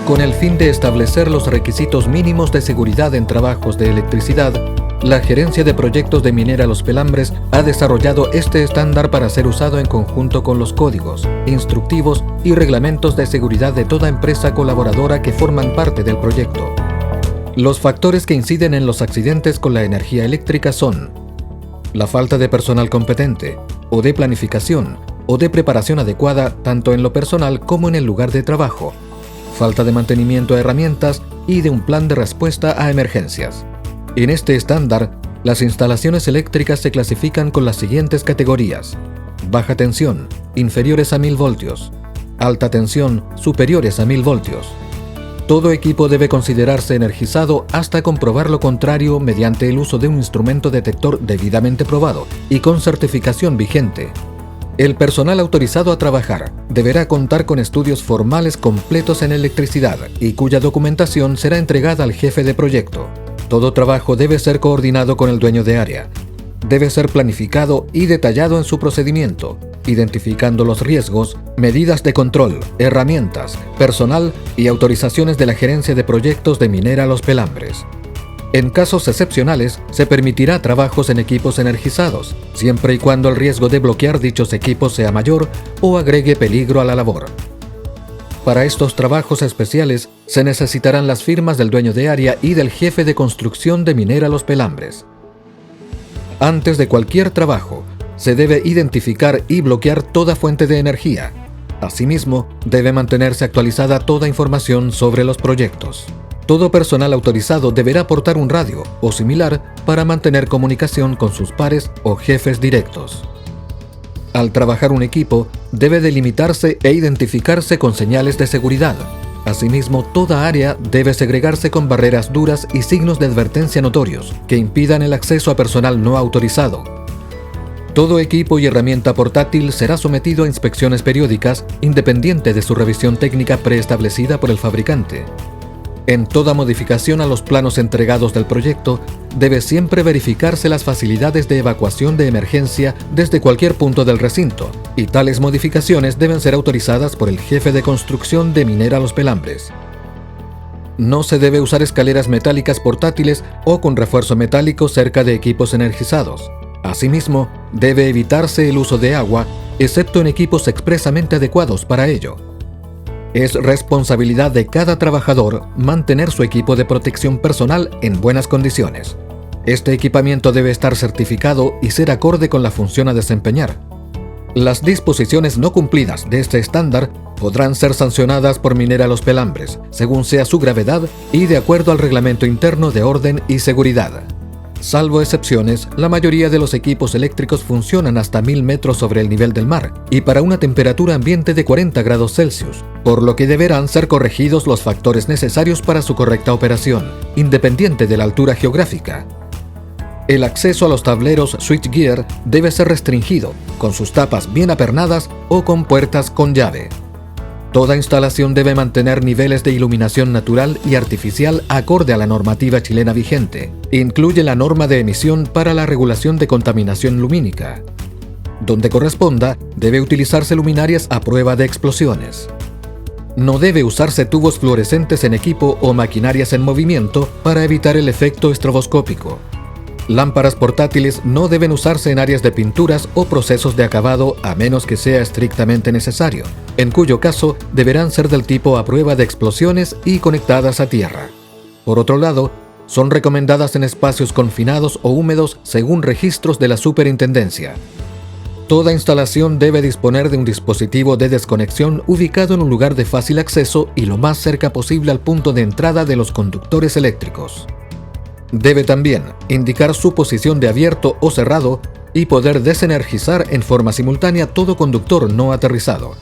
Con el fin de establecer los requisitos mínimos de seguridad en trabajos de electricidad, la Gerencia de Proyectos de Minera Los Pelambres ha desarrollado este estándar para ser usado en conjunto con los códigos, instructivos y reglamentos de seguridad de toda empresa colaboradora que forman parte del proyecto. Los factores que inciden en los accidentes con la energía eléctrica son la falta de personal competente, o de planificación, o de preparación adecuada tanto en lo personal como en el lugar de trabajo, falta de mantenimiento a herramientas y de un plan de respuesta a emergencias. En este estándar, las instalaciones eléctricas se clasifican con las siguientes categorías: baja tensión, inferiores a 1000 voltios; alta tensión, superiores a 1000 voltios. Todo equipo debe considerarse energizado hasta comprobar lo contrario mediante el uso de un instrumento detector debidamente probado y con certificación vigente. El personal autorizado a trabajar deberá contar con estudios formales completos en electricidad y cuya documentación será entregada al jefe de proyecto. Todo trabajo debe ser coordinado con el dueño de área. Debe ser planificado y detallado en su procedimiento, identificando los riesgos, medidas de control, herramientas, personal y autorizaciones de la Gerencia de Proyectos de Minera Los Pelambres. En casos excepcionales, se permitirá trabajos en equipos energizados, siempre y cuando el riesgo de bloquear dichos equipos sea mayor o agregue peligro a la labor. Para estos trabajos especiales, se necesitarán las firmas del dueño de área y del jefe de construcción de Minera Los Pelambres. Antes de cualquier trabajo, se debe identificar y bloquear toda fuente de energía. Asimismo, debe mantenerse actualizada toda información sobre los proyectos. Todo personal autorizado deberá portar un radio o similar para mantener comunicación con sus pares o jefes directos. Al trabajar un equipo, debe delimitarse e identificarse con señales de seguridad. Asimismo, toda área debe segregarse con barreras duras y signos de advertencia notorios que impidan el acceso a personal no autorizado. Todo equipo y herramienta portátil será sometido a inspecciones periódicas, independiente de su revisión técnica preestablecida por el fabricante. En toda modificación a los planos entregados del proyecto, debe siempre verificarse las facilidades de evacuación de emergencia desde cualquier punto del recinto, y tales modificaciones deben ser autorizadas por el jefe de construcción de Minera Los Pelambres. No se debe usar escaleras metálicas portátiles o con refuerzo metálico cerca de equipos energizados. Asimismo, debe evitarse el uso de agua, excepto en equipos expresamente adecuados para ello. Es responsabilidad de cada trabajador mantener su equipo de protección personal en buenas condiciones. Este equipamiento debe estar certificado y ser acorde con la función a desempeñar. Las disposiciones no cumplidas de este estándar podrán ser sancionadas por Minera Los Pelambres, según sea su gravedad y de acuerdo al reglamento interno de orden y seguridad. Salvo excepciones, la mayoría de los equipos eléctricos funcionan hasta 1000 metros sobre el nivel del mar y para una temperatura ambiente de 40 grados Celsius, por lo que deberán ser corregidos los factores necesarios para su correcta operación, independiente de la altura geográfica. El acceso a los tableros switchgear debe ser restringido, con sus tapas bien apernadas o con puertas con llave. Toda instalación debe mantener niveles de iluminación natural y artificial acorde a la normativa chilena vigente. Incluye la norma de emisión para la regulación de contaminación lumínica. Donde corresponda, debe utilizarse luminarias a prueba de explosiones. No debe usarse tubos fluorescentes en equipo o maquinarias en movimiento para evitar el efecto estroboscópico. Lámparas portátiles no deben usarse en áreas de pinturas o procesos de acabado a menos que sea estrictamente necesario, en cuyo caso deberán ser del tipo a prueba de explosiones y conectadas a tierra. Por otro lado, son recomendadas en espacios confinados o húmedos según registros de la superintendencia. Toda instalación debe disponer de un dispositivo de desconexión ubicado en un lugar de fácil acceso y lo más cerca posible al punto de entrada de los conductores eléctricos. Debe también indicar su posición de abierto o cerrado y poder desenergizar en forma simultánea todo conductor no aterrizado.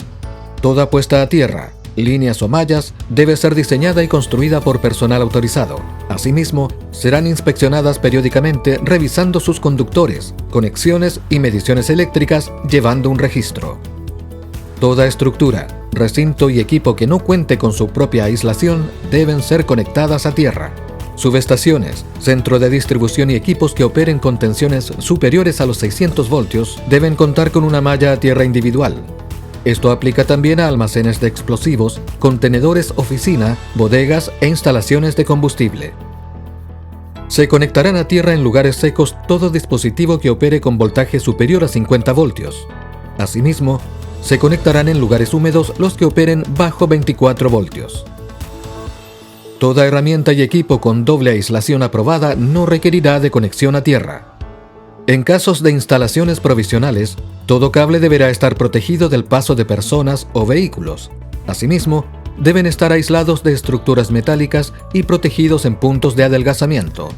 Toda puesta a tierra, líneas o mallas, debe ser diseñada y construida por personal autorizado. Asimismo, serán inspeccionadas periódicamente revisando sus conductores, conexiones y mediciones eléctricas, llevando un registro. Toda estructura, recinto y equipo que no cuente con su propia aislación deben ser conectadas a tierra. Subestaciones, centro de distribución y equipos que operen con tensiones superiores a los 600 voltios deben contar con una malla a tierra individual. Esto aplica también a almacenes de explosivos, contenedores oficina, bodegas e instalaciones de combustible. Se conectarán a tierra en lugares secos todo dispositivo que opere con voltaje superior a 50 voltios. Asimismo, se conectarán en lugares húmedos los que operen bajo 24 voltios. Toda herramienta y equipo con doble aislación aprobada no requerirá de conexión a tierra. En casos de instalaciones provisionales, todo cable deberá estar protegido del paso de personas o vehículos. Asimismo, deben estar aislados de estructuras metálicas y protegidos en puntos de adelgazamiento.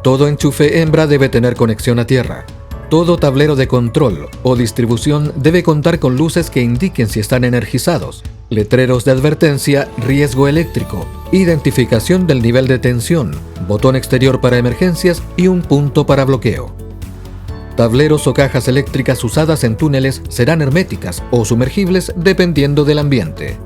Todo enchufe hembra debe tener conexión a tierra. Todo tablero de control o distribución debe contar con luces que indiquen si están energizados, letreros de advertencia, riesgo eléctrico, identificación del nivel de tensión, botón exterior para emergencias y un punto para bloqueo. Tableros o cajas eléctricas usadas en túneles serán herméticas o sumergibles dependiendo del ambiente.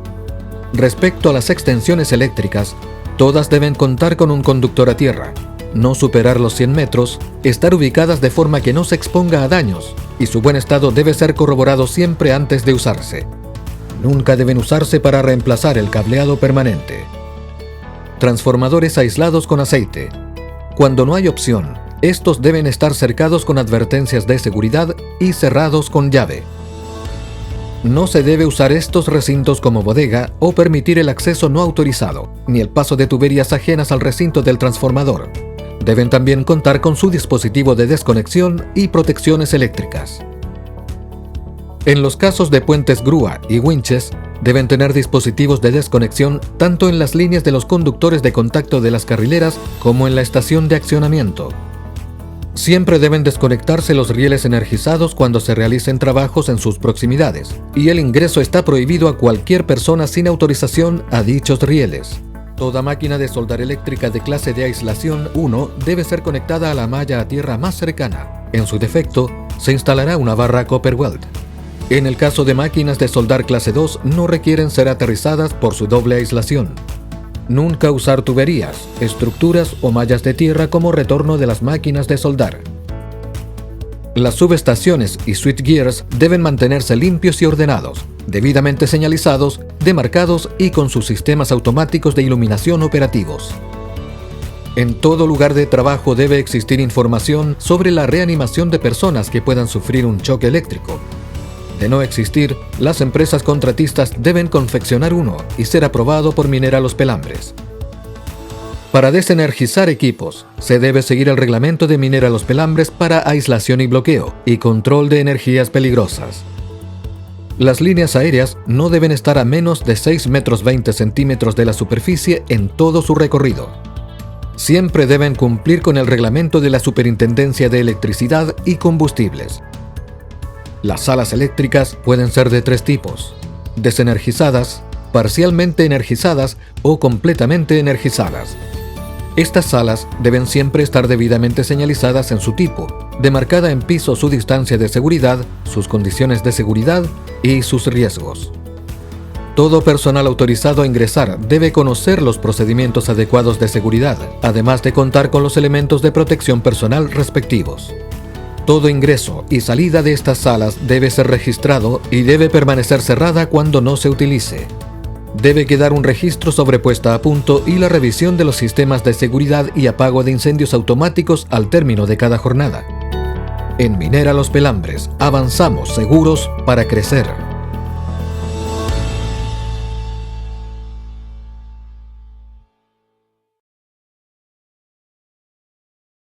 Respecto a las extensiones eléctricas, todas deben contar con un conductor a tierra, no superar los 100 metros, estar ubicadas de forma que no se exponga a daños y su buen estado debe ser corroborado siempre antes de usarse. Nunca deben usarse para reemplazar el cableado permanente. Transformadores aislados con aceite. Cuando no hay opción, estos deben estar cercados con advertencias de seguridad y cerrados con llave. No se debe usar estos recintos como bodega o permitir el acceso no autorizado, ni el paso de tuberías ajenas al recinto del transformador. Deben también contar con su dispositivo de desconexión y protecciones eléctricas. En los casos de puentes grúa y winches, deben tener dispositivos de desconexión tanto en las líneas de los conductores de contacto de las carrileras como en la estación de accionamiento. Siempre deben desconectarse los rieles energizados cuando se realicen trabajos en sus proximidades, y el ingreso está prohibido a cualquier persona sin autorización a dichos rieles. Toda máquina de soldar eléctrica de clase de aislación 1 debe ser conectada a la malla a tierra más cercana. En su defecto, se instalará una barra copper weld. En el caso de máquinas de soldar clase 2, no requieren ser aterrizadas por su doble aislación. Nunca usar tuberías, estructuras o mallas de tierra como retorno de las máquinas de soldar. Las subestaciones y switchgears deben mantenerse limpios y ordenados, debidamente señalizados, demarcados y con sus sistemas automáticos de iluminación operativos. En todo lugar de trabajo debe existir información sobre la reanimación de personas que puedan sufrir un choque eléctrico. De no existir, las empresas contratistas deben confeccionar uno y ser aprobado por Minera Los Pelambres. Para desenergizar equipos, se debe seguir el reglamento de Minera Los Pelambres para aislación y bloqueo y control de energías peligrosas. Las líneas aéreas no deben estar a menos de 6 metros 20 centímetros de la superficie en todo su recorrido. Siempre deben cumplir con el reglamento de la Superintendencia de Electricidad y Combustibles. Las salas eléctricas pueden ser de 3 tipos: desenergizadas, parcialmente energizadas o completamente energizadas. Estas salas deben siempre estar debidamente señalizadas en su tipo, demarcada en piso su distancia de seguridad, sus condiciones de seguridad y sus riesgos. Todo personal autorizado a ingresar debe conocer los procedimientos adecuados de seguridad, además de contar con los elementos de protección personal respectivos. Todo ingreso y salida de estas salas debe ser registrado y debe permanecer cerrada cuando no se utilice. Debe quedar un registro sobre puesta a punto y la revisión de los sistemas de seguridad y apago de incendios automáticos al término de cada jornada. En Minera Los Pelambres, avanzamos seguros para crecer.